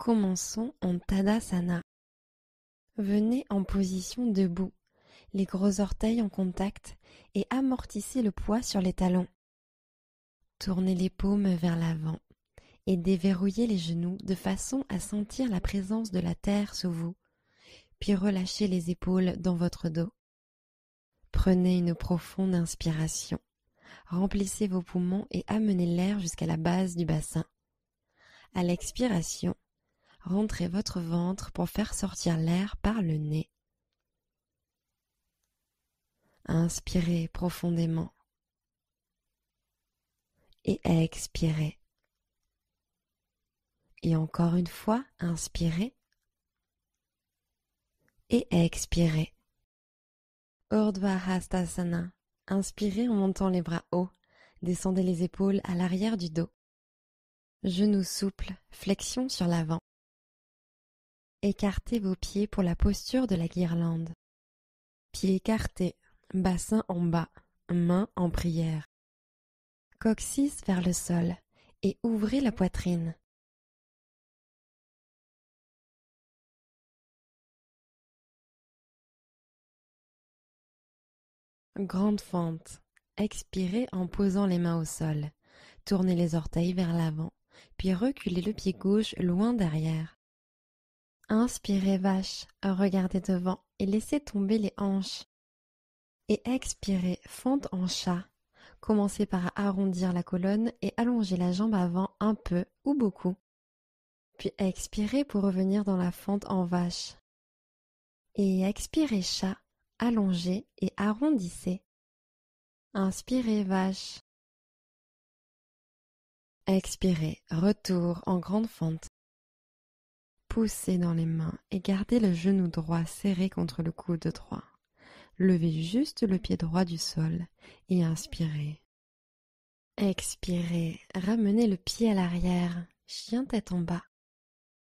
Commençons en Tadasana. Venez en position debout, les gros orteils en contact et amortissez le poids sur les talons. Tournez les paumes vers l'avant et déverrouillez les genoux de façon à sentir la présence de la terre sous vous, puis relâchez les épaules dans votre dos. Prenez une profonde inspiration. Remplissez vos poumons et amenez l'air jusqu'à la base du bassin. À l'expiration, rentrez votre ventre pour faire sortir l'air par le nez. Inspirez profondément et expirez. Et encore une fois, inspirez et expirez. Urdhva Hastasana. Inspirez en montant les bras hauts. Descendez les épaules à l'arrière du dos. Genoux souples, flexion sur l'avant. Écartez vos pieds pour la posture de la guirlande. Pieds écartés, bassin en bas, mains en prière. Coccyx vers le sol et ouvrez la poitrine. Grande fente. Expirez en posant les mains au sol. Tournez les orteils vers l'avant, puis reculez le pied gauche loin derrière. Inspirez vache, regardez devant et laissez tomber les hanches. Et expirez fente en chat. Commencez par arrondir la colonne et allonger la jambe avant un peu ou beaucoup. Puis expirez pour revenir dans la fente en vache. Et expirez chat, allongez et arrondissez. Inspirez vache. Expirez, retour en grande fente. Poussez dans les mains et gardez le genou droit serré contre le coude droit. Levez juste le pied droit du sol et inspirez. Expirez, ramenez le pied à l'arrière, chien tête en bas.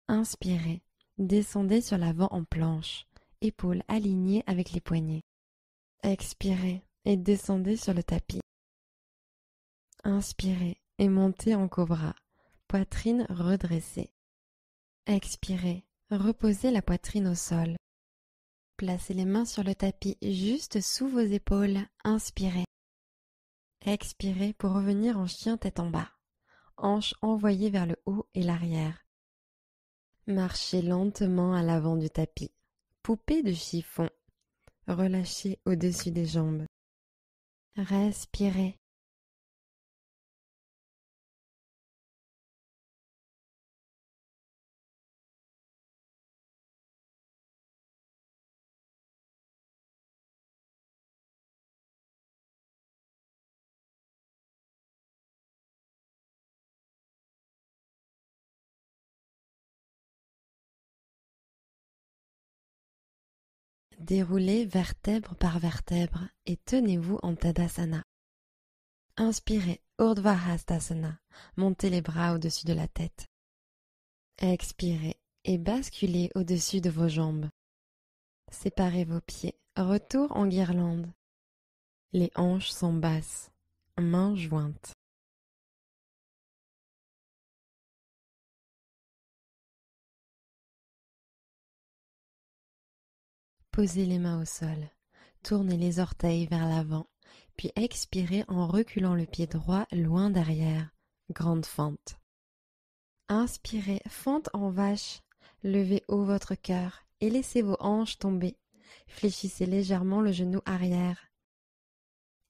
Inspirez, descendez sur l'avant en planche, épaules alignées avec les poignets. Expirez et descendez sur le tapis. Inspirez et montez en cobra, poitrine redressée. Expirez, reposez la poitrine au sol. Placez les mains sur le tapis juste sous vos épaules, inspirez. Expirez pour revenir en chien tête en bas, hanches envoyées vers le haut et l'arrière. Marchez lentement à l'avant du tapis, poupée de chiffon. Relâchez au-dessus des jambes. Respirez. Déroulez vertèbre par vertèbre et tenez-vous en Tadasana. Inspirez, Urdhva Hastasana, montez les bras au-dessus de la tête. Expirez et basculez au-dessus de vos jambes. Séparez vos pieds, retour en guirlande. Les hanches sont basses, mains jointes. Posez les mains au sol, tournez les orteils vers l'avant, puis expirez en reculant le pied droit loin derrière, grande fente. Inspirez, fente en vache, levez haut votre cœur et laissez vos hanches tomber. Fléchissez légèrement le genou arrière.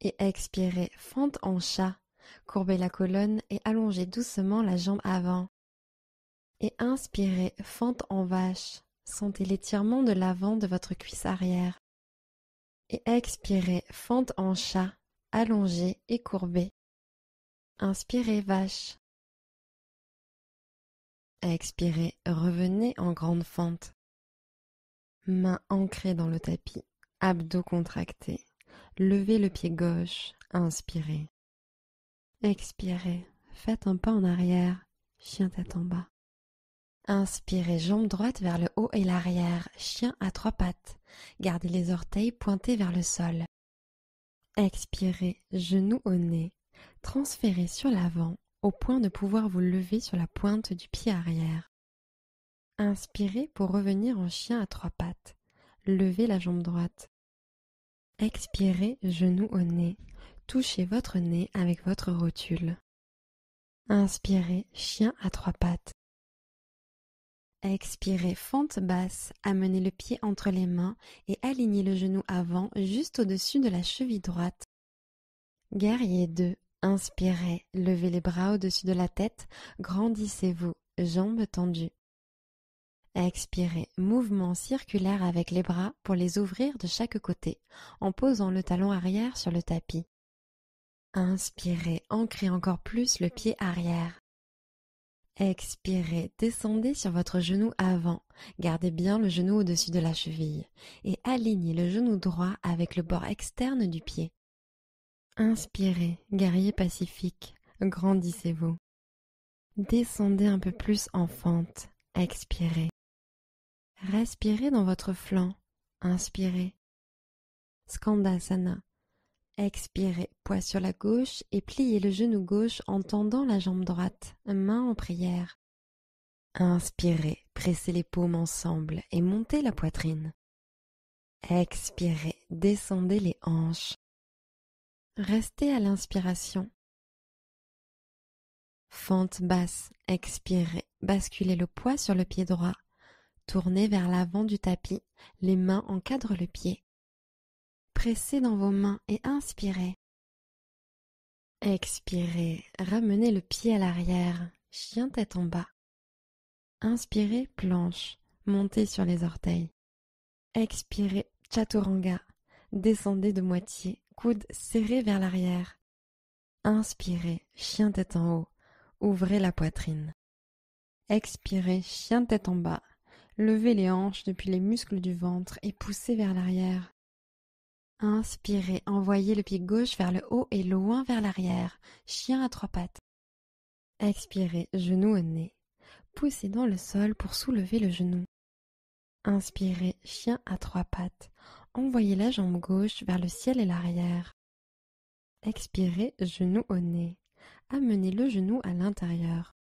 Et expirez, fente en chat, courbez la colonne et allongez doucement la jambe avant. Et inspirez, fente en vache, sentez l'étirement de l'avant de votre cuisse arrière. Et expirez, fente en chat, allongez et courbez. Inspirez, vache. Expirez, revenez en grande fente. Mains ancrées dans le tapis, abdos contractés. Levez le pied gauche, inspirez. Expirez, faites un pas en arrière, chien tête en bas. Inspirez, jambe droite vers le haut et l'arrière, chien à trois pattes. Gardez les orteils pointés vers le sol. Expirez, genou au nez. Transférez sur l'avant, au point de pouvoir vous lever sur la pointe du pied arrière. Inspirez pour revenir en chien à 3 pattes. Levez la jambe droite. Expirez, genou au nez. Touchez votre nez avec votre rotule. Inspirez, chien à 3 pattes. Expirez, fente basse. Amenez le pied entre les mains et alignez le genou avant juste au-dessus de la cheville droite. Guerrier 2. Inspirez, levez les bras au-dessus de la tête, grandissez-vous, jambes tendues. Expirez, mouvement circulaire avec les bras pour les ouvrir de chaque côté, en posant le talon arrière sur le tapis. Inspirez, ancrez encore plus le pied arrière. Expirez, descendez sur votre genou avant, gardez bien le genou au-dessus de la cheville et alignez le genou droit avec le bord externe du pied. Inspirez, guerrier pacifique, grandissez-vous. Descendez un peu plus en fente, expirez. Respirez dans votre flanc, inspirez. Skandasana. Expirez, poids sur la gauche et pliez le genou gauche en tendant la jambe droite, main en prière. Inspirez, pressez les paumes ensemble et montez la poitrine. Expirez, descendez les hanches. Restez à l'inspiration. Fente basse, expirez, basculez le poids sur le pied droit. Tournez vers l'avant du tapis, les mains encadrent le pied. Pressez dans vos mains et inspirez. Expirez, ramenez le pied à l'arrière, chien tête en bas. Inspirez, planche, montez sur les orteils. Expirez, chaturanga, descendez de moitié, coudes serrés vers l'arrière. Inspirez, chien tête en haut, ouvrez la poitrine. Expirez, chien tête en bas. Levez les hanches depuis les muscles du ventre et poussez vers l'arrière. Inspirez, envoyez le pied gauche vers le haut et loin vers l'arrière, chien à 3 pattes. Expirez, genou au nez. Poussez dans le sol pour soulever le genou. Inspirez, chien à 3 pattes. Envoyez la jambe gauche vers le ciel et l'arrière. Expirez, genou au nez. Amenez le genou à l'intérieur.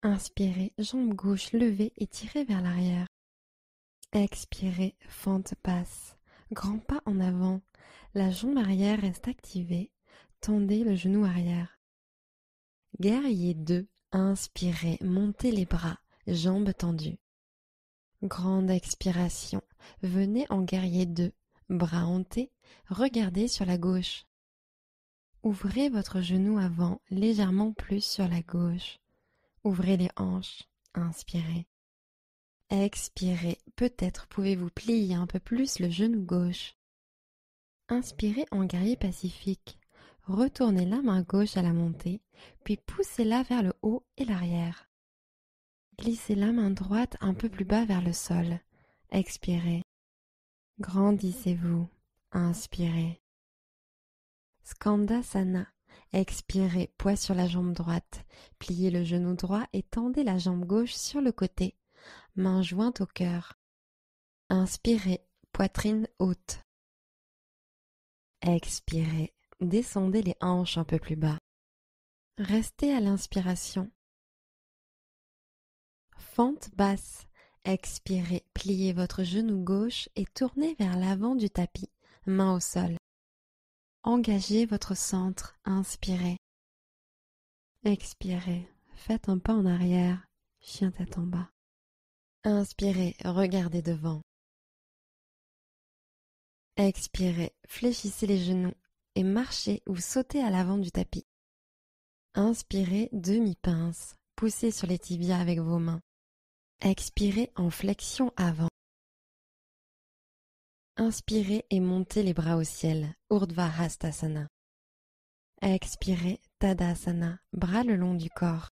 Inspirez, jambe gauche levée et tirez vers l'arrière. Expirez, fente basse. Grand pas en avant. La jambe arrière reste activée. Tendez le genou arrière. Guerrier 2. Inspirez, montez les bras, jambes tendues. Grande expiration. Venez en guerrier 2. Bras hantés, regardez sur la gauche. Ouvrez votre genou avant, légèrement plus sur la gauche. Ouvrez les hanches, inspirez. Expirez, peut-être pouvez-vous plier un peu plus le genou gauche. Inspirez en guerrier pacifique. Retournez la main gauche à la montée, puis poussez-la vers le haut et l'arrière. Glissez la main droite un peu plus bas vers le sol. Expirez. Grandissez-vous. Inspirez. Skandasana. Expirez, poids sur la jambe droite. Pliez le genou droit et tendez la jambe gauche sur le côté. Main jointe au cœur. Inspirez, poitrine haute. Expirez, descendez les hanches un peu plus bas. Restez à l'inspiration. Fente basse. Expirez, pliez votre genou gauche et tournez vers l'avant du tapis, main au sol. Engagez votre centre, inspirez. Expirez, faites un pas en arrière, chien tête en bas. Inspirez, regardez devant. Expirez, fléchissez les genoux et marchez ou sautez à l'avant du tapis. Inspirez, demi-pince, poussez sur les tibias avec vos mains. Expirez en flexion avant. Inspirez et montez les bras au ciel, Urdhva Hastasana. Expirez, Tadasana, bras le long du corps.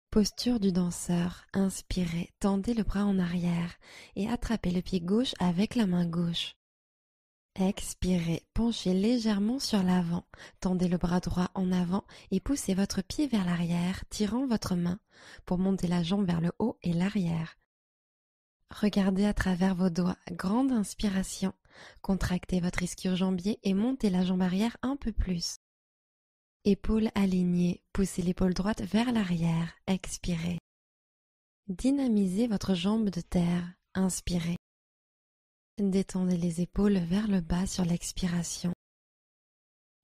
Posture du danseur, inspirez, tendez le bras en arrière et attrapez le pied gauche avec la main gauche. Expirez, penchez légèrement sur l'avant, tendez le bras droit en avant et poussez votre pied vers l'arrière, tirant votre main pour monter la jambe vers le haut et l'arrière. Regardez à travers vos doigts, grande inspiration. Contractez votre ischio-jambier et montez la jambe arrière un peu plus. Épaules alignées, poussez l'épaule droite vers l'arrière, expirez. Dynamisez votre jambe de terre. Inspirez. Détendez les épaules vers le bas sur l'expiration.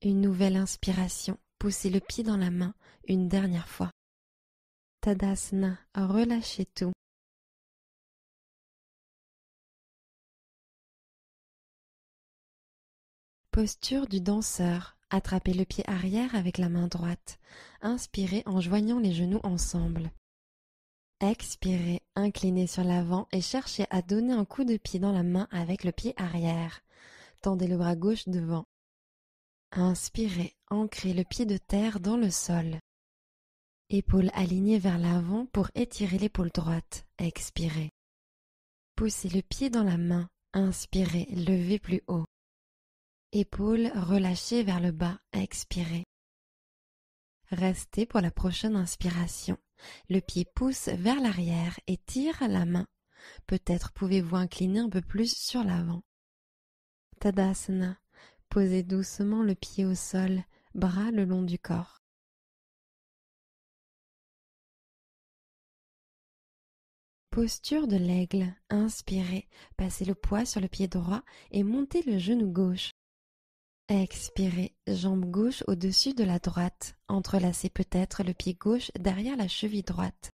Une nouvelle inspiration. Poussez le pied dans la main une dernière fois. Tadasana, relâchez tout. Posture du danseur. Attrapez le pied arrière avec la main droite. Inspirez en joignant les genoux ensemble. Expirez, inclinez sur l'avant et cherchez à donner un coup de pied dans la main avec le pied arrière. Tendez le bras gauche devant. Inspirez, ancrez le pied de terre dans le sol. Épaules alignées vers l'avant pour étirer l'épaule droite. Expirez. Poussez le pied dans la main. Inspirez, levez plus haut. Épaules relâchées vers le bas. Expirez. Restez pour la prochaine inspiration. Le pied pousse vers l'arrière et tire la main. Peut-être pouvez-vous incliner un peu plus sur l'avant. Tadasana. Posez doucement le pied au sol, bras le long du corps. Posture de l'aigle. Inspirez. Passez le poids sur le pied droit et montez le genou gauche. Expirez, jambe gauche au-dessus de la droite. Entrelacez peut-être le pied gauche derrière la cheville droite.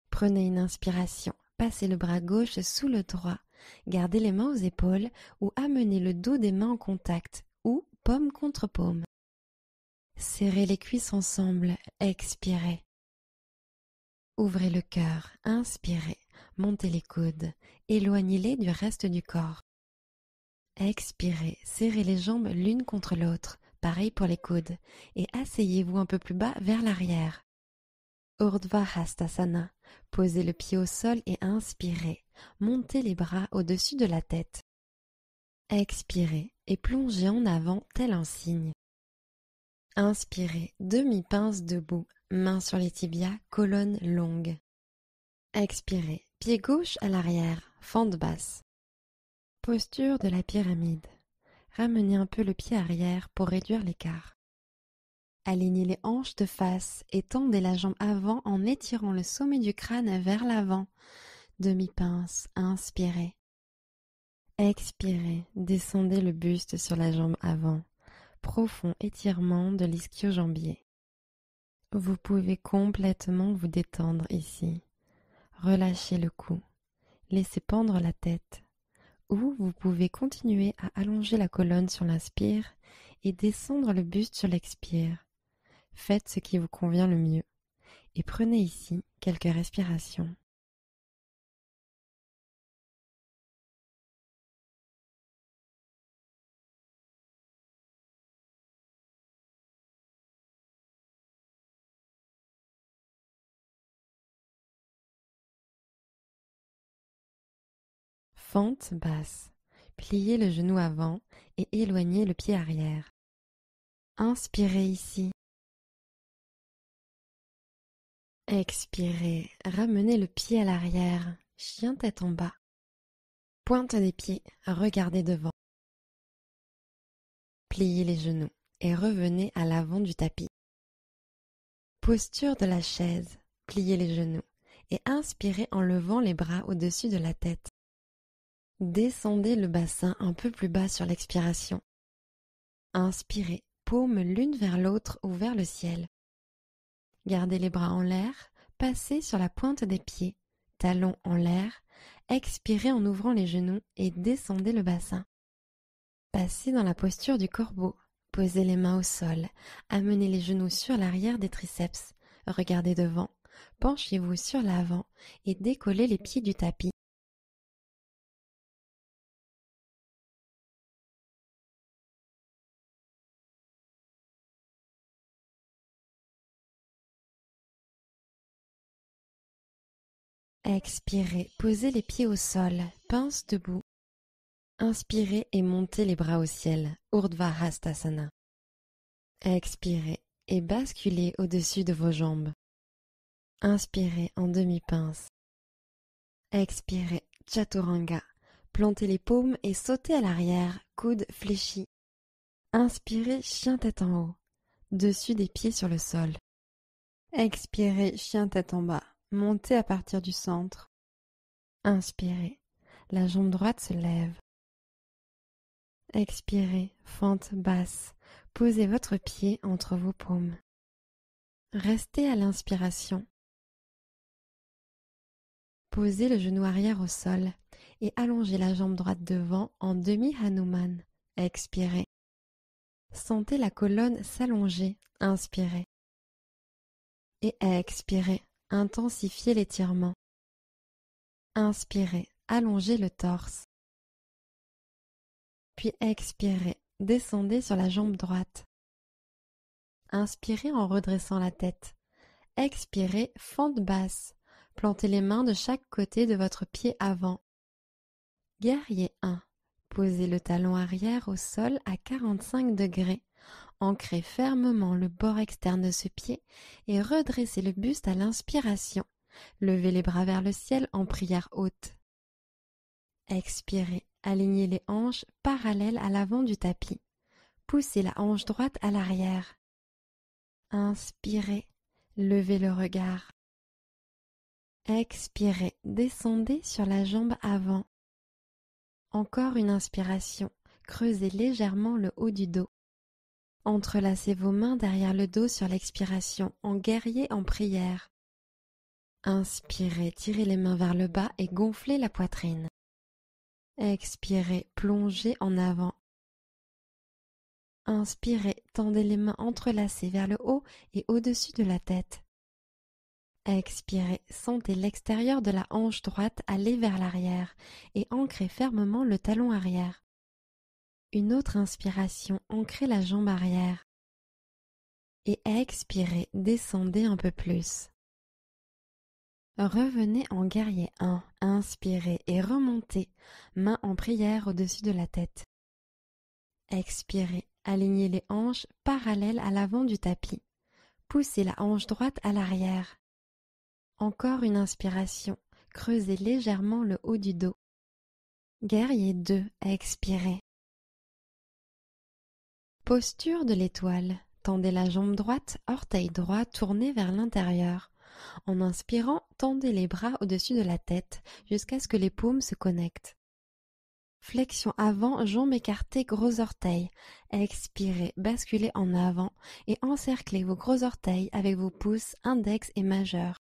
Prenez une inspiration. Passez le bras gauche sous le droit. Gardez les mains aux épaules ou amenez le dos des mains en contact ou paume contre paume. Serrez les cuisses ensemble. Expirez. Ouvrez le cœur. Inspirez. Montez les coudes. Éloignez-les du reste du corps. Expirez, serrez les jambes l'une contre l'autre, pareil pour les coudes, et asseyez-vous un peu plus bas vers l'arrière. Urdhva Hastasana, posez le pied au sol et inspirez, montez les bras au-dessus de la tête. Expirez et plongez en avant tel un cygne. Inspirez, demi-pince debout, mains sur les tibias, colonne longue. Expirez, pied gauche à l'arrière, fente basse. Posture de la pyramide. Ramenez un peu le pied arrière pour réduire l'écart. Alignez les hanches de face et tendez la jambe avant en étirant le sommet du crâne vers l'avant. Demi-pince, inspirez. Expirez, descendez le buste sur la jambe avant. Profond étirement de l'ischio-jambier. Vous pouvez complètement vous détendre ici. Relâchez le cou. Laissez pendre la tête. Ou vous pouvez continuer à allonger la colonne sur l'inspire et descendre le buste sur l'expire. Faites ce qui vous convient le mieux et prenez ici quelques respirations. Fente basse. Pliez le genou avant et éloignez le pied arrière. Inspirez ici. Expirez, ramenez le pied à l'arrière, chien tête en bas. Pointe des pieds, regardez devant. Pliez les genoux et revenez à l'avant du tapis. Posture de la chaise, pliez les genoux et inspirez en levant les bras au-dessus de la tête. Descendez le bassin un peu plus bas sur l'expiration. Inspirez, paumes l'une vers l'autre ou vers le ciel. Gardez les bras en l'air, passez sur la pointe des pieds, talons en l'air, expirez en ouvrant les genoux et descendez le bassin. Passez dans la posture du corbeau, posez les mains au sol, amenez les genoux sur l'arrière des triceps, regardez devant, penchez-vous sur l'avant et décollez les pieds du tapis. Expirez, posez les pieds au sol, pince debout. Inspirez et montez les bras au ciel, Urdhva Hastasana. Expirez et basculez au-dessus de vos jambes. Inspirez en demi-pince. Expirez, Chaturanga. Plantez les paumes et sautez à l'arrière, coudes fléchis. Inspirez, chien tête en haut, dessus des pieds sur le sol. Expirez, chien tête en bas, montez à partir du centre. Inspirez, la jambe droite se lève. Expirez, fente basse. Posez votre pied entre vos paumes. Restez à l'inspiration. Posez le genou arrière au sol et allongez la jambe droite devant en demi-Hanuman. Expirez. Sentez la colonne s'allonger. Inspirez. Et expirez. Intensifiez l'étirement. Inspirez. Allongez le torse. Puis expirez. Descendez sur la jambe droite. Inspirez en redressant la tête. Expirez, fente basse. Plantez les mains de chaque côté de votre pied avant. Guerrier 1. Posez le talon arrière au sol à 45 degrés. Ancrez fermement le bord externe de ce pied et redressez le buste à l'inspiration. Levez les bras vers le ciel en prière haute. Expirez, alignez les hanches parallèles à l'avant du tapis. Poussez la hanche droite à l'arrière. Inspirez, levez le regard. Expirez, descendez sur la jambe avant. Encore une inspiration, creusez légèrement le haut du dos. Entrelacez vos mains derrière le dos sur l'expiration, en guerrier en prière. Inspirez, tirez les mains vers le bas et gonflez la poitrine. Expirez, plongez en avant. Inspirez, tendez les mains entrelacées vers le haut et au-dessus de la tête. Expirez, sentez l'extérieur de la hanche droite aller vers l'arrière et ancrez fermement le talon arrière. Une autre inspiration, ancrez la jambe arrière. Et expirez, descendez un peu plus. Revenez en guerrier 1, inspirez et remontez, main en prière au-dessus de la tête. Expirez, alignez les hanches parallèles à l'avant du tapis. Poussez la hanche droite à l'arrière. Encore une inspiration, creusez légèrement le haut du dos. Guerrier 2, expirez. Posture de l'étoile. Tendez la jambe droite, orteil droit tourné vers l'intérieur. En inspirant, tendez les bras au-dessus de la tête jusqu'à ce que les paumes se connectent. Flexion avant, jambes écartées, gros orteils. Expirez, basculez en avant et encerclez vos gros orteils avec vos pouces index et majeur.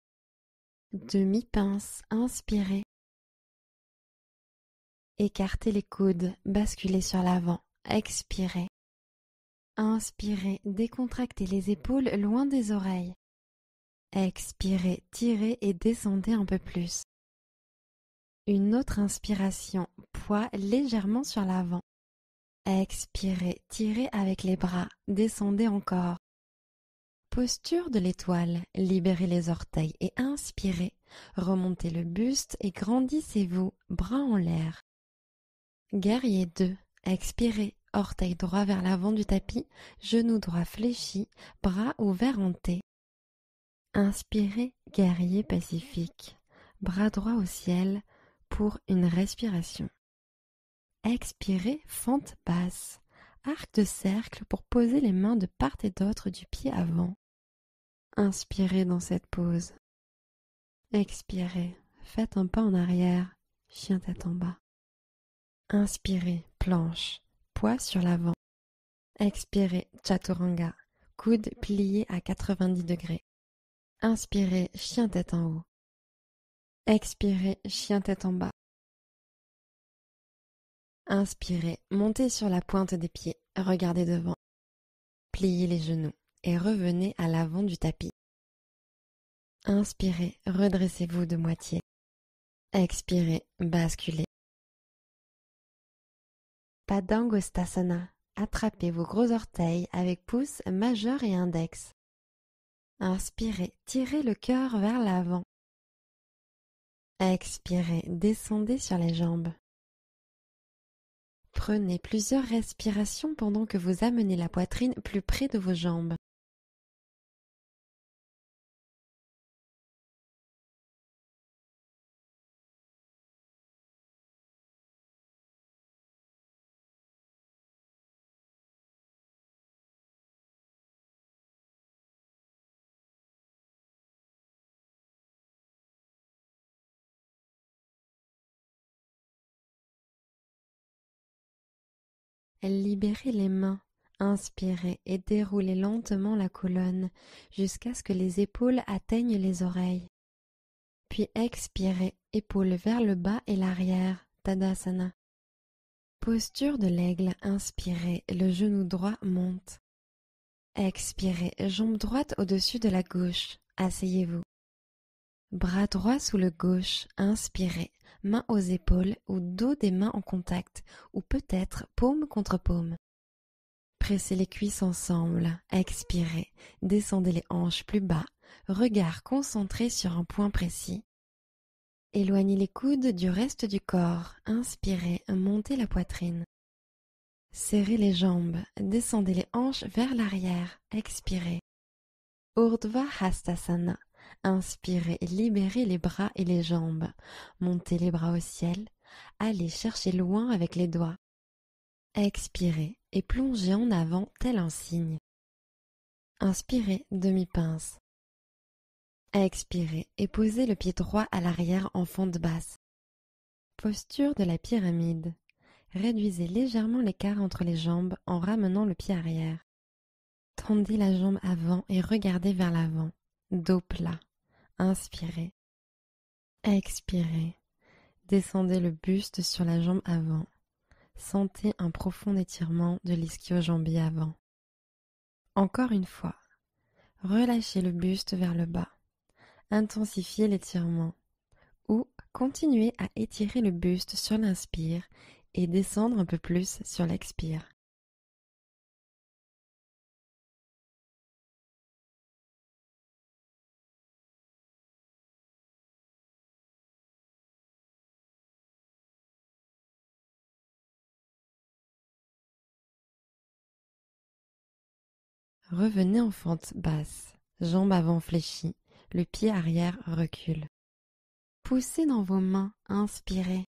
Demi-pince, inspirez. Écartez les coudes, basculez sur l'avant. Expirez. Inspirez, décontractez les épaules loin des oreilles. Expirez, tirez et descendez un peu plus. Une autre inspiration, poids légèrement sur l'avant. Expirez, tirez avec les bras, descendez encore. Posture de l'étoile, libérez les orteils et inspirez. Remontez le buste et grandissez-vous, bras en l'air. Guerrier 2, expirez, orteil droit vers l'avant du tapis, genou droit fléchi, bras ouverts en T. Inspirez, guerrier pacifique, bras droit au ciel pour une respiration. Expirez, fente basse, arc de cercle pour poser les mains de part et d'autre du pied avant. Inspirez dans cette pose. Expirez, faites un pas en arrière, chien tête en bas. Inspirez, planche, poids sur l'avant. Expirez, chaturanga, coude plié à 90 degrés. Inspirez, chien tête en haut. Expirez, chien tête en bas. Inspirez, montez sur la pointe des pieds, regardez devant. Pliez les genoux et revenez à l'avant du tapis. Inspirez, redressez-vous de moitié. Expirez, basculez. Padangusthasana. Attrapez vos gros orteils avec pouce majeur et index. Inspirez, tirez le cœur vers l'avant. Expirez, descendez sur les jambes. Prenez plusieurs respirations pendant que vous amenez la poitrine plus près de vos jambes. Libérez les mains. Inspirez et déroulez lentement la colonne jusqu'à ce que les épaules atteignent les oreilles. Puis expirez, épaules vers le bas et l'arrière, Tadasana. Posture de l'aigle, inspirez, le genou droit monte. Expirez, jambe droite au-dessus de la gauche, asseyez-vous. Bras droit sous le gauche, inspirez, mains aux épaules ou dos des mains en contact, ou peut-être paume contre paume. Pressez les cuisses ensemble, expirez, descendez les hanches plus bas, regard concentré sur un point précis. Éloignez les coudes du reste du corps, inspirez, montez la poitrine. Serrez les jambes, descendez les hanches vers l'arrière, expirez. Urdhva Hastasana, inspirez, libérez les bras et les jambes, montez les bras au ciel, allez chercher loin avec les doigts. Expirez et plongez en avant tel un cygne. Inspirez, demi-pince. Expirez et posez le pied droit à l'arrière en fente basse. Posture de la pyramide. Réduisez légèrement l'écart entre les jambes en ramenant le pied arrière. Tendez la jambe avant et regardez vers l'avant. Dos plat. Inspirez. Expirez. Descendez le buste sur la jambe avant. Sentez un profond étirement de l'ischio-jambier avant. Encore une fois. Relâchez le buste vers le bas. Intensifiez l'étirement. Ou continuez à étirer le buste sur l'inspire et descendre un peu plus sur l'expire. Revenez en fente basse, jambe avant fléchie, le pied arrière recule. Poussez dans vos mains, inspirez.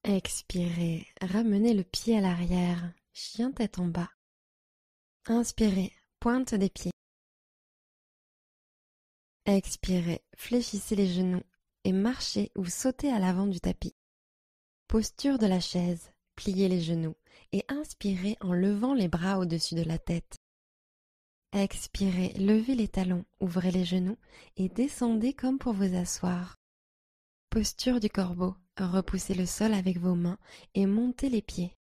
Expirez, ramenez le pied à l'arrière, chien tête en bas. Inspirez, pointe des pieds. Expirez, fléchissez les genoux et marchez ou sautez à l'avant du tapis. Posture de la chaise, pliez les genoux et inspirez en levant les bras au-dessus de la tête. Expirez, levez les talons, ouvrez les genoux et descendez comme pour vous asseoir. Posture du corbeau, repoussez le sol avec vos mains et montez les pieds.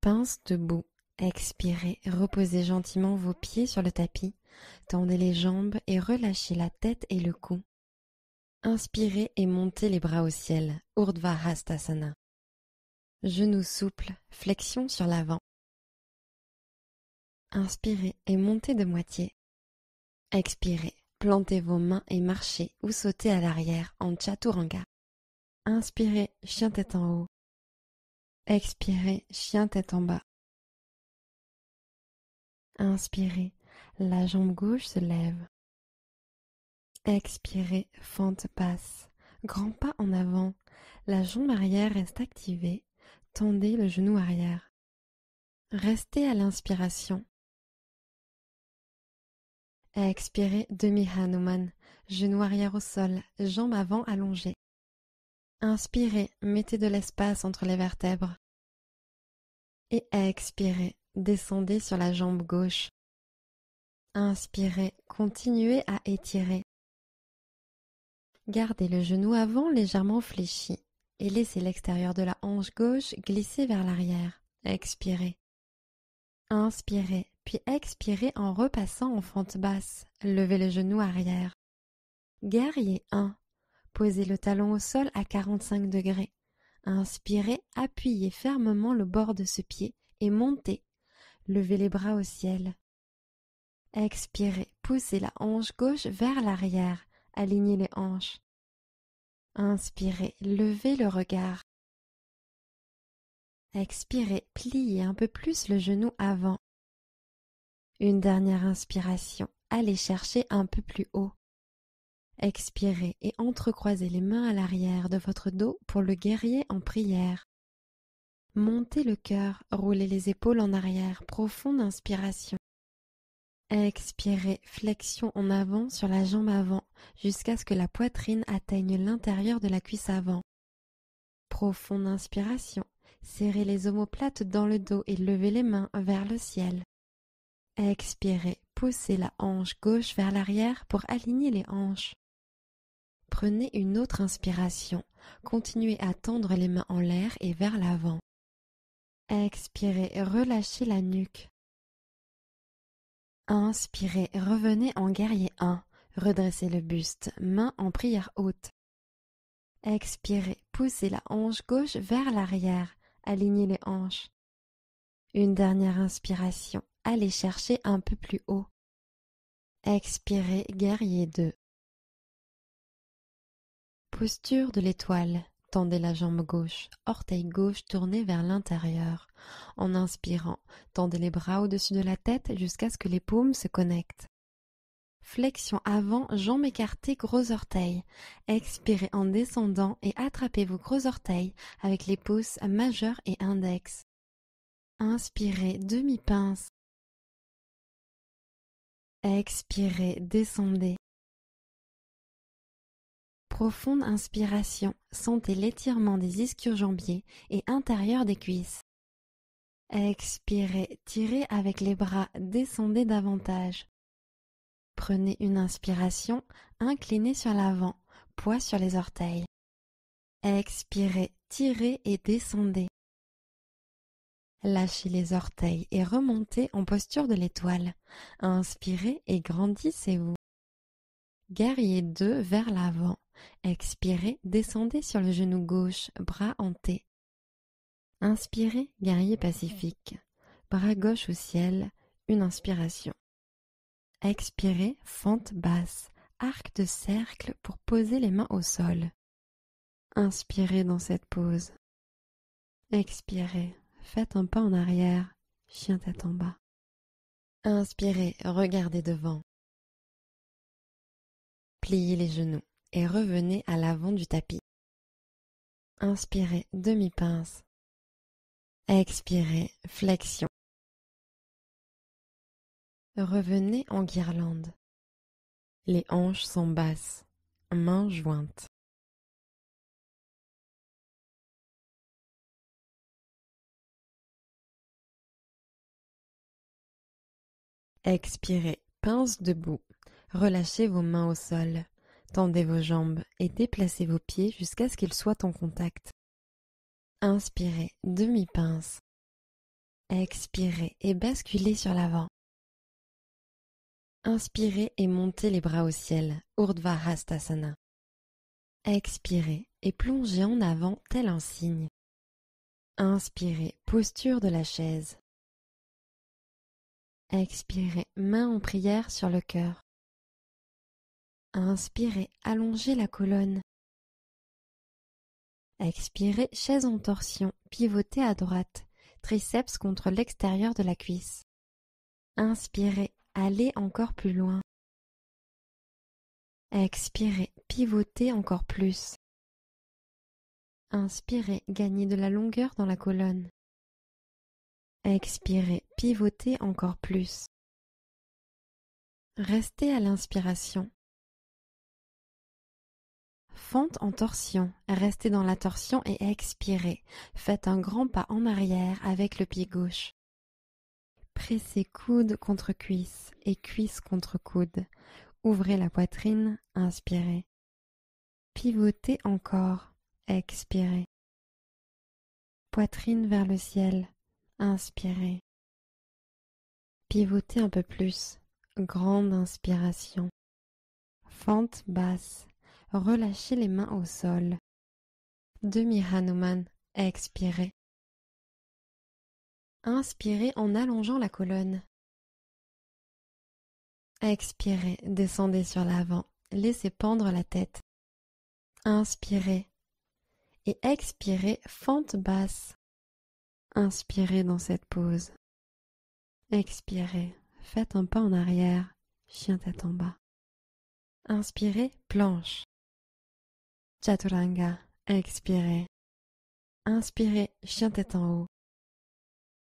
Pince debout, expirez, reposez gentiment vos pieds sur le tapis, tendez les jambes et relâchez la tête et le cou. Inspirez et montez les bras au ciel, Urdhva Hastasana. Genoux souples, flexion sur l'avant. Inspirez et montez de moitié. Expirez, plantez vos mains et marchez ou sautez à l'arrière en Chaturanga. Inspirez, chien tête en haut. Expirez, chien tête en bas. Inspirez, la jambe gauche se lève. Expirez, fente basse. Grand pas en avant. La jambe arrière reste activée. Tendez le genou arrière. Restez à l'inspiration. Expirez, demi-Hanuman. Genou arrière au sol, jambe avant allongée. Inspirez, mettez de l'espace entre les vertèbres. Et expirez, descendez sur la jambe gauche. Inspirez, continuez à étirer. Gardez le genou avant légèrement fléchi et laissez l'extérieur de la hanche gauche glisser vers l'arrière. Expirez. Inspirez, puis expirez en repassant en fente basse. Levez le genou arrière. Guerrier 1. Posez le talon au sol à 45 degrés. Inspirez, appuyez fermement le bord de ce pied et montez. Levez les bras au ciel. Expirez, poussez la hanche gauche vers l'arrière. Alignez les hanches. Inspirez, levez le regard. Expirez, pliez un peu plus le genou avant. Une dernière inspiration, allez chercher un peu plus haut. Expirez et entrecroisez les mains à l'arrière de votre dos pour le guerrier en prière. Montez le cœur, roulez les épaules en arrière, profonde inspiration. Expirez, flexion en avant sur la jambe avant, jusqu'à ce que la poitrine atteigne l'intérieur de la cuisse avant. Profonde inspiration, serrez les omoplates dans le dos et levez les mains vers le ciel. Expirez, poussez la hanche gauche vers l'arrière pour aligner les hanches. Prenez une autre inspiration, continuez à tendre les mains en l'air et vers l'avant. Expirez, relâchez la nuque. Inspirez, revenez en guerrier 1, redressez le buste, main en prière haute. Expirez, poussez la hanche gauche vers l'arrière, alignez les hanches. Une dernière inspiration, allez chercher un peu plus haut. Expirez, guerrier 2. Posture de l'étoile. Tendez la jambe gauche, orteil gauche tourné vers l'intérieur. En inspirant, tendez les bras au-dessus de la tête jusqu'à ce que les paumes se connectent. Flexion avant, jambes écartées, gros orteils. Expirez en descendant et attrapez vos gros orteils avec les pouces majeurs et index. Inspirez, demi-pince. Expirez, descendez. Profonde inspiration, sentez l'étirement des ischio-jambiers et intérieur des cuisses. Expirez, tirez avec les bras, descendez davantage. Prenez une inspiration, inclinez sur l'avant, poids sur les orteils. Expirez, tirez et descendez. Lâchez les orteils et remontez en posture de l'étoile. Inspirez et grandissez-vous. Guerrier 2 vers l'avant. Expirez, descendez sur le genou gauche, bras en T. Inspirez, guerrier pacifique. Bras gauche au ciel, une inspiration. Expirez, fente basse, arc de cercle pour poser les mains au sol. Inspirez dans cette pose. Expirez, faites un pas en arrière, chien tête en bas. Inspirez, regardez devant. Pliez les genoux et revenez à l'avant du tapis. Inspirez, demi-pince. Expirez, flexion. Revenez en guirlande. Les hanches sont basses, mains jointes. Expirez, pince debout. Relâchez vos mains au sol. Tendez vos jambes et déplacez vos pieds jusqu'à ce qu'ils soient en contact. Inspirez, demi-pince. Expirez et basculez sur l'avant. Inspirez et montez les bras au ciel, Urdhva Hastasana. Expirez et plongez en avant tel un cygne. Inspirez, posture de la chaise. Expirez, main en prière sur le cœur. Inspirez, allongez la colonne. Expirez, chaise en torsion, pivotez à droite, triceps contre l'extérieur de la cuisse. Inspirez, allez encore plus loin. Expirez, pivotez encore plus. Inspirez, gagnez de la longueur dans la colonne. Expirez, pivotez encore plus. Restez à l'inspiration. Fente en torsion, restez dans la torsion et expirez. Faites un grand pas en arrière avec le pied gauche. Pressez coude contre cuisse et cuisse contre coude. Ouvrez la poitrine, inspirez. Pivotez encore, expirez. Poitrine vers le ciel, inspirez. Pivotez un peu plus, grande inspiration. Fente basse. Relâchez les mains au sol. Demi-Hanuman, expirez. Inspirez en allongeant la colonne. Expirez, descendez sur l'avant, laissez pendre la tête. Inspirez et expirez, fente basse. Inspirez dans cette pose. Expirez, faites un pas en arrière, chien tête en bas. Inspirez, planche. Chaturanga, expirez. Inspirez, chien tête en haut.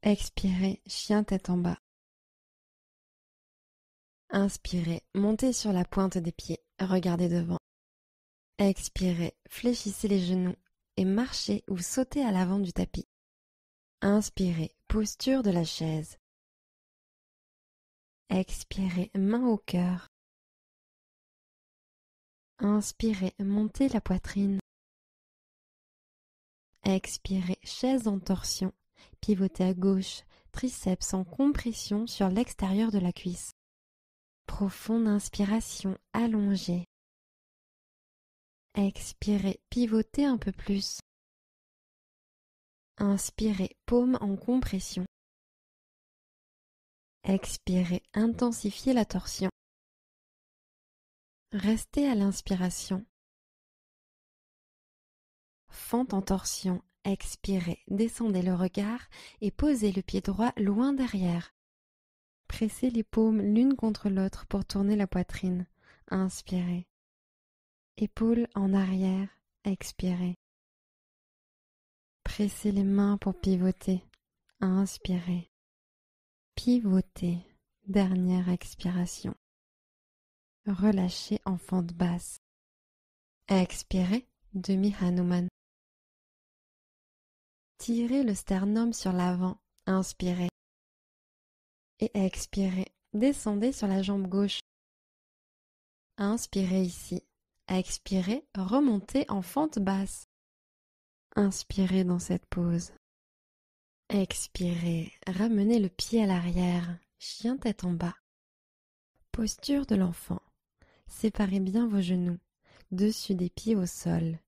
Expirez, chien tête en bas. Inspirez, montez sur la pointe des pieds, regardez devant. Expirez, fléchissez les genoux et marchez ou sautez à l'avant du tapis. Inspirez, posture de la chaise. Expirez, main au cœur. Inspirez, montez la poitrine. Expirez, chaise en torsion, pivotez à gauche, triceps en compression sur l'extérieur de la cuisse. Profonde inspiration, allongée. Expirez, pivotez un peu plus. Inspirez, paume en compression. Expirez, intensifiez la torsion. Restez à l'inspiration. Fente en torsion, expirez, descendez le regard et posez le pied droit loin derrière. Pressez les paumes l'une contre l'autre pour tourner la poitrine. Inspirez. Épaules en arrière, expirez. Pressez les mains pour pivoter. Inspirez. Pivotez. Dernière expiration. Relâchez en fente basse. Expirez, demi-Hanuman. Tirez le sternum sur l'avant. Inspirez. Et expirez. Descendez sur la jambe gauche. Inspirez ici. Expirez, remontez en fente basse. Inspirez dans cette pause. Expirez, ramenez le pied à l'arrière, chien tête en bas. Posture de l'enfant. Séparez bien vos genoux, dessus des pieds au sol.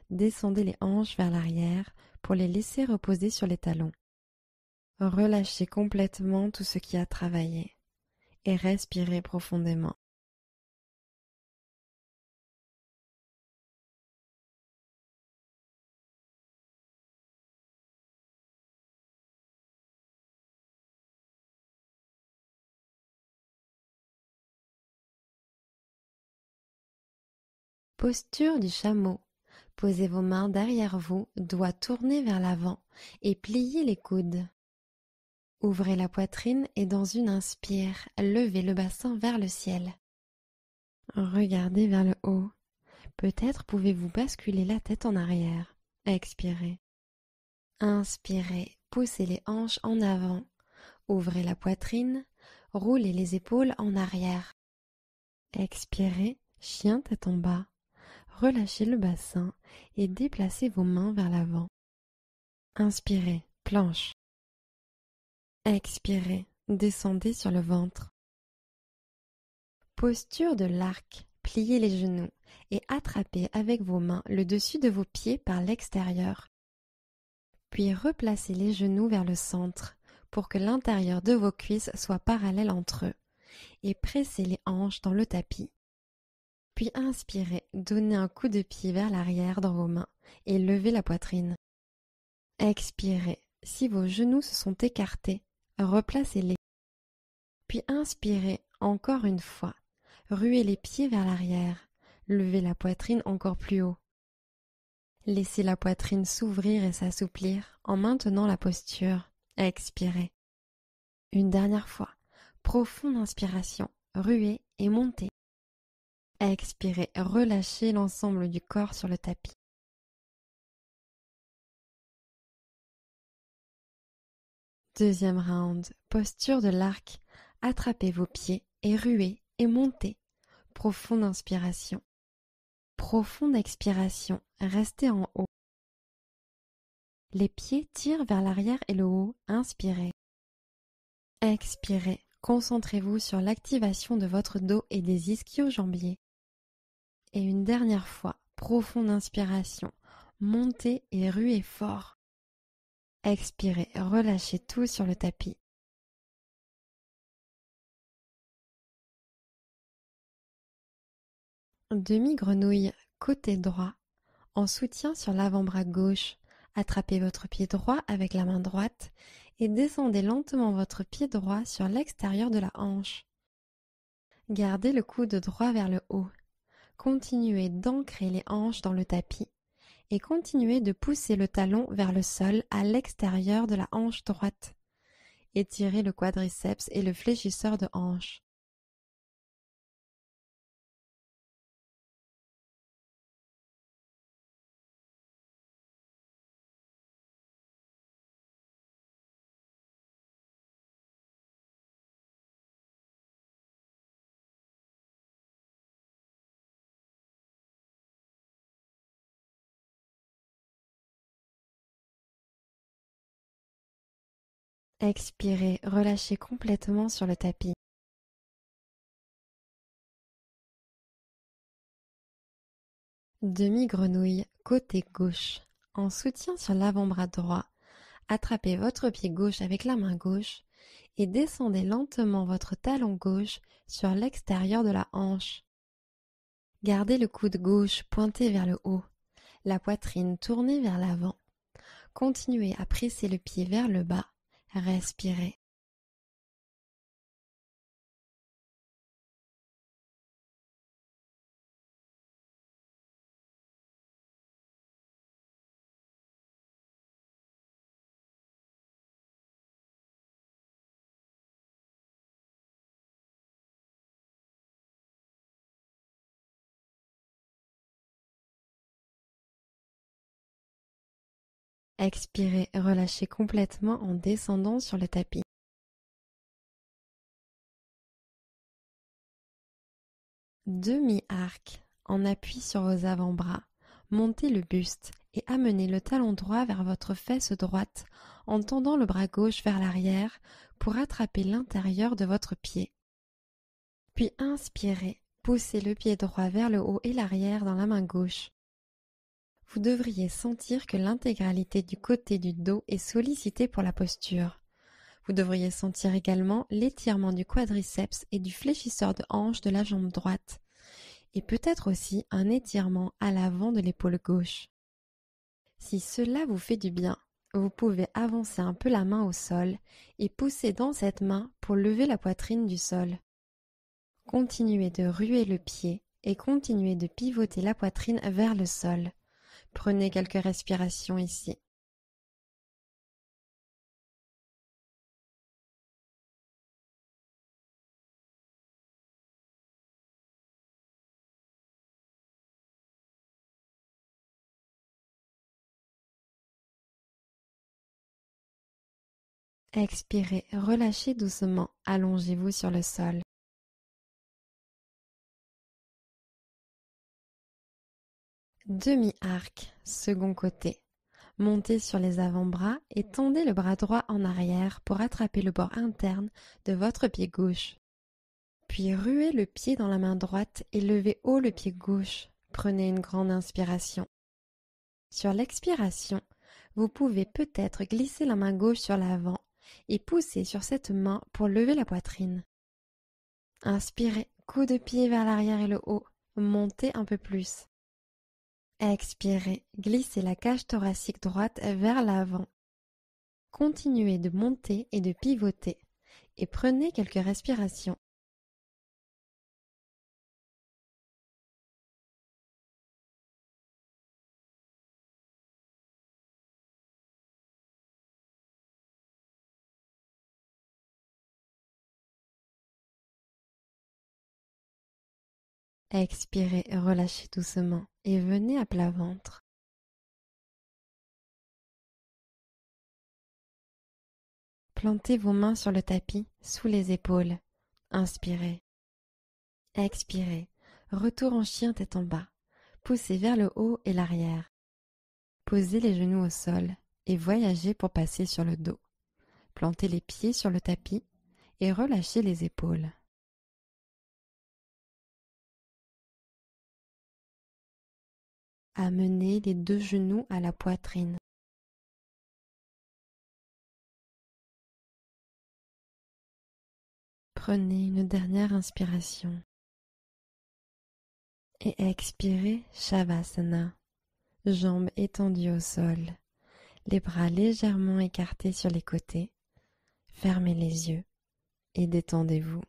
Descendez les hanches vers l'arrière pour les laisser reposer sur les talons. Relâchez complètement tout ce qui a travaillé et respirez profondément. Posture du chameau. Posez vos mains derrière vous, doigts tournés vers l'avant et pliez les coudes. Ouvrez la poitrine et dans une inspire, levez le bassin vers le ciel. Regardez vers le haut. Peut-être pouvez-vous basculer la tête en arrière. Expirez. Inspirez, poussez les hanches en avant. Ouvrez la poitrine, roulez les épaules en arrière. Expirez, chien tête en bas. Relâchez le bassin et déplacez vos mains vers l'avant. Inspirez, planche. Expirez, descendez sur le ventre. Posture de l'arc, pliez les genoux et attrapez avec vos mains le dessus de vos pieds par l'extérieur. Puis replacez les genoux vers le centre pour que l'intérieur de vos cuisses soit parallèle entre eux et pressez les hanches dans le tapis. Puis inspirez, donnez un coup de pied vers l'arrière dans vos mains et levez la poitrine. Expirez, si vos genoux se sont écartés, replacez-les. Puis inspirez encore une fois, ruez les pieds vers l'arrière, levez la poitrine encore plus haut. Laissez la poitrine s'ouvrir et s'assouplir en maintenant la posture. Expirez. Une dernière fois, profonde inspiration, ruez et montez. Expirez, relâchez l'ensemble du corps sur le tapis. Deuxième round, posture de l'arc. Attrapez vos pieds et ruez et montez. Profonde inspiration. Profonde expiration, restez en haut. Les pieds tirent vers l'arrière et le haut, inspirez. Expirez, concentrez-vous sur l'activation de votre dos et des ischio-jambiers. Et une dernière fois, profonde inspiration, montez et ruez fort. Expirez, relâchez tout sur le tapis. Demi-grenouille, côté droit, en soutien sur l'avant-bras gauche. Attrapez votre pied droit avec la main droite et descendez lentement votre pied droit sur l'extérieur de la hanche. Gardez le coude droit vers le haut. Continuez d'ancrer les hanches dans le tapis et continuez de pousser le talon vers le sol à l'extérieur de la hanche droite. Étirez le quadriceps et le fléchisseur de hanche. Expirez, relâchez complètement sur le tapis. Demi-grenouille, côté gauche. En soutien sur l'avant-bras droit, attrapez votre pied gauche avec la main gauche et descendez lentement votre talon gauche sur l'extérieur de la hanche. Gardez le coude gauche pointé vers le haut, la poitrine tournée vers l'avant. Continuez à presser le pied vers le bas. Respirez. Expirez, relâchez complètement en descendant sur le tapis. Demi-arc, en appui sur vos avant-bras. Montez le buste et amenez le talon droit vers votre fesse droite en tendant le bras gauche vers l'arrière pour attraper l'intérieur de votre pied. Puis inspirez, poussez le pied droit vers le haut et l'arrière dans la main gauche. Vous devriez sentir que l'intégralité du côté du dos est sollicitée pour la posture. Vous devriez sentir également l'étirement du quadriceps et du fléchisseur de hanche de la jambe droite, et peut-être aussi un étirement à l'avant de l'épaule gauche. Si cela vous fait du bien, vous pouvez avancer un peu la main au sol et pousser dans cette main pour lever la poitrine du sol. Continuez de ruer le pied et continuez de pivoter la poitrine vers le sol. Prenez quelques respirations ici. Expirez, relâchez doucement, allongez-vous sur le sol. Demi-arc, second côté. Montez sur les avant-bras et tendez le bras droit en arrière pour attraper le bord interne de votre pied gauche. Puis ruez le pied dans la main droite et levez haut le pied gauche. Prenez une grande inspiration. Sur l'expiration, vous pouvez peut-être glisser la main gauche sur l'avant et pousser sur cette main pour lever la poitrine. Inspirez, coup de pied vers l'arrière et le haut. Montez un peu plus. Expirez, glissez la cage thoracique droite vers l'avant. Continuez de monter et de pivoter et prenez quelques respirations. Expirez, relâchez doucement et venez à plat ventre. Plantez vos mains sur le tapis, sous les épaules. Inspirez. Expirez. Retour en chien tête en bas. Poussez vers le haut et l'arrière. Posez les genoux au sol et voyagez pour passer sur le dos. Plantez les pieds sur le tapis et relâchez les épaules. Amenez les deux genoux à la poitrine. Prenez une dernière inspiration. Et expirez Shavasana. Jambes étendues au sol. Les bras légèrement écartés sur les côtés. Fermez les yeux et détendez-vous.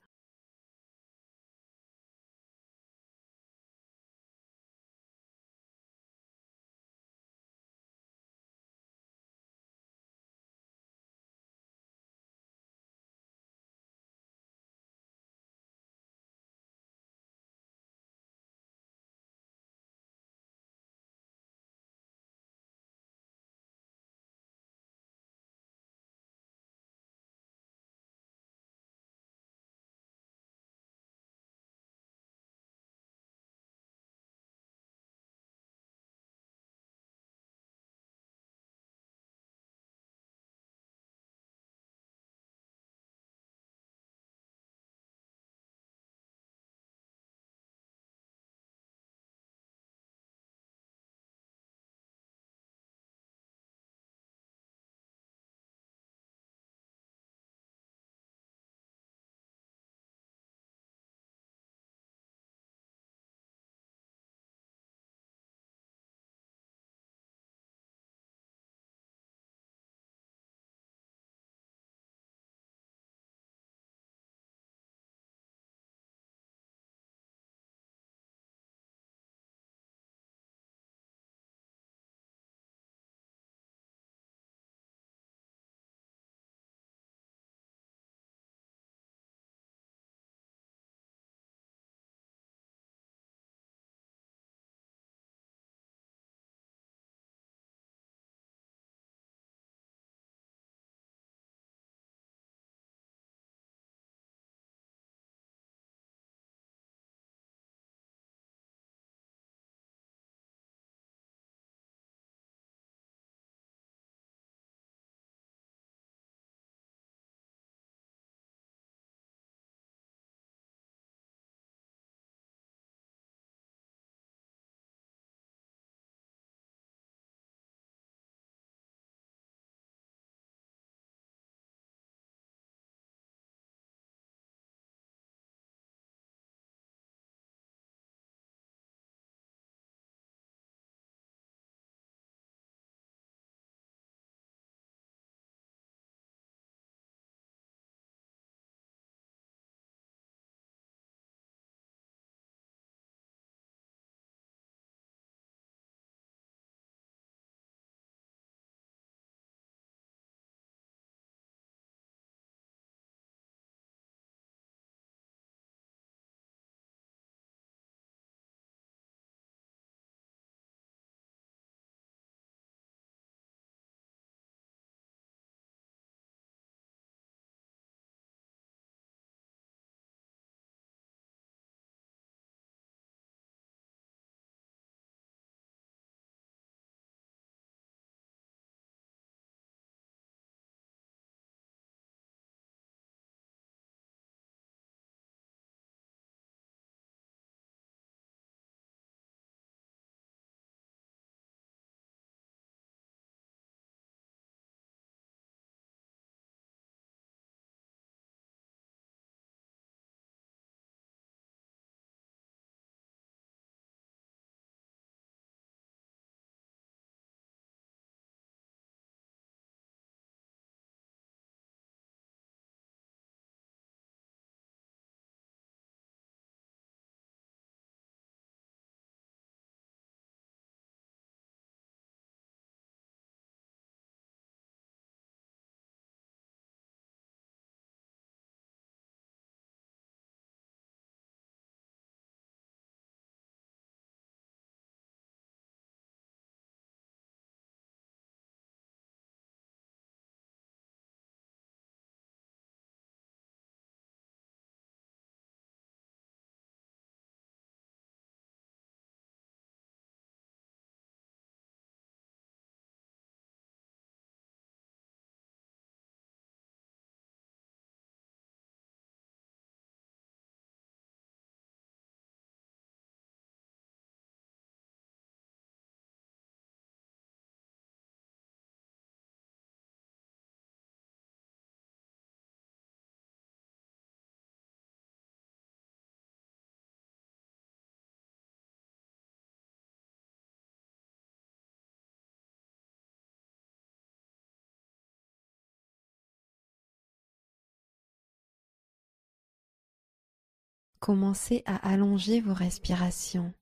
Commencez à allonger vos respirations.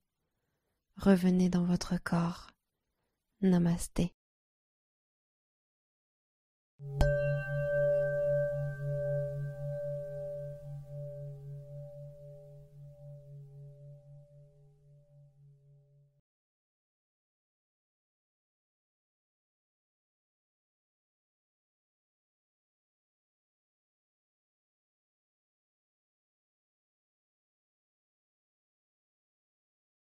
Revenez dans votre corps. Namasté.